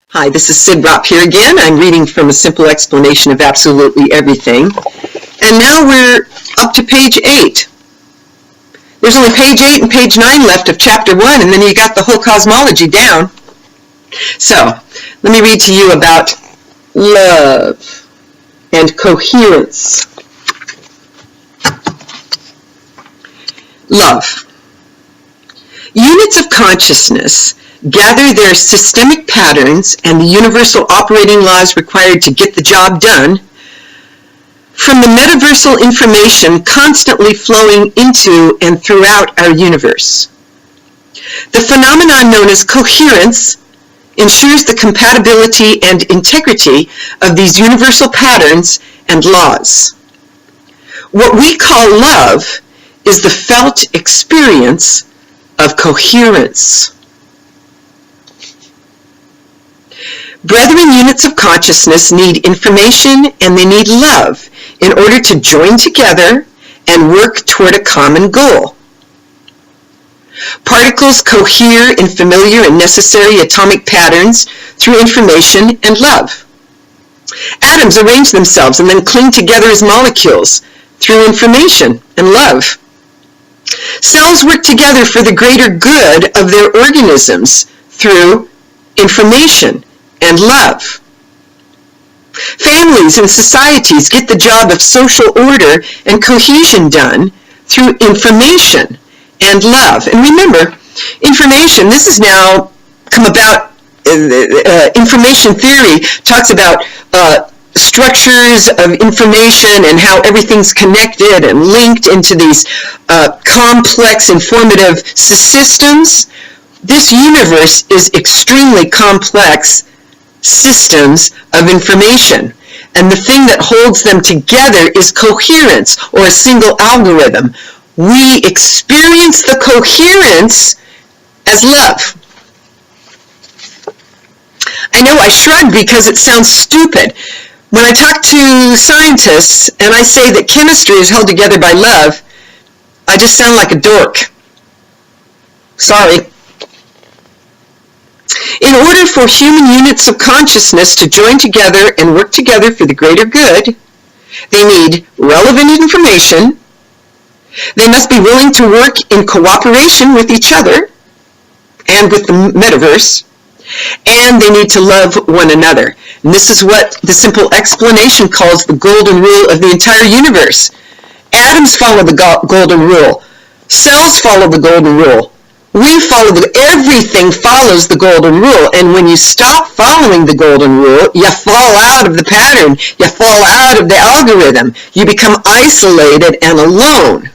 Hi, this is Sid Ropp here again. I'm reading from A Simple Explanation of Absolutely Everything. And now we're up to page 8. There's only page 8 and page 9 left of chapter 1, and then you got the whole cosmology down. So, let me read to you about love and coherence. Love. Units of consciousness gather their systemic patterns and the universal operating laws required to get the job done from the metaversal information constantly flowing into and throughout our universe. The phenomenon known as coherence ensures the compatibility and integrity of these universal patterns and laws. What we call love is the felt experience of coherence. Brethren units of consciousness need information and they need love in order to join together and work toward a common goal. Particles cohere in familiar and necessary atomic patterns through information and love. Atoms arrange themselves and then cling together as molecules through information and love. Cells work together for the greater good of their organisms through information and love. Families and societies get the job of social order and cohesion done through information and love. And remember, information, this has now come about, information theory talks about structures of information and how everything's connected and linked into these complex informative systems. This universe is extremely complex systems of information, and the thing that holds them together is coherence, or a single algorithm. We experience the coherence as love. I know I shrug because it sounds stupid. When I talk to scientists and I say that chemistry is held together by love, I just sound like a dork. Sorry. In order for human units of consciousness to join together and work together for the greater good, they need relevant information. They must be willing to work in cooperation with each other and with the metaverse, and they need to love one another. And this is what the simple explanation calls the golden rule of the entire universe. Atoms follow the golden rule. Cells follow the golden rule. We follow everything follows the golden rule, and when you stop following the golden rule, you fall out of the pattern, you fall out of the algorithm, you become isolated and alone.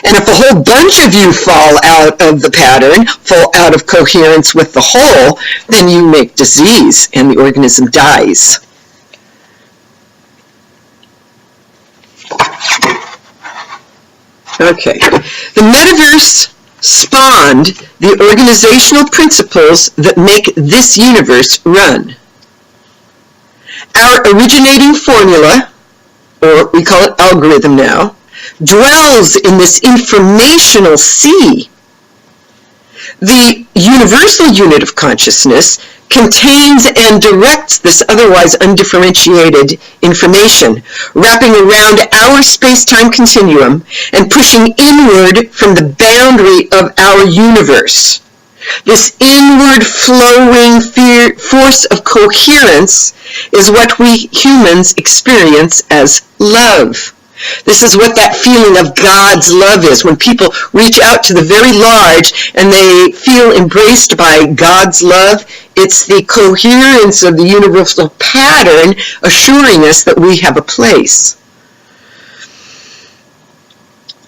And if a whole bunch of you fall out of the pattern, fall out of coherence with the whole, then you make disease and the organism dies. Okay, the metaverse spawned the organizational principles that make this universe run. Our originating formula, or we call it algorithm now, dwells in this informational sea. The universal unit of consciousness contains and directs this otherwise undifferentiated information, wrapping around our space-time continuum and pushing inward from the boundary of our universe. This inward flowing force of coherence is what we humans experience as love. This is what that feeling of God's love is. When people reach out to the very large and they feel embraced by God's love, it's the coherence of the universal pattern assuring us that we have a place.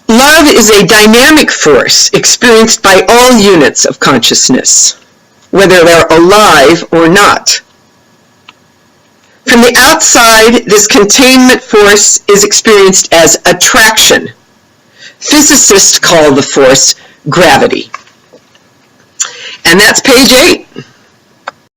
Love is a dynamic force experienced by all units of consciousness, whether they're alive or not. From the outside, this containment force is experienced as attraction. Physicists call the force gravity. And that's page 8.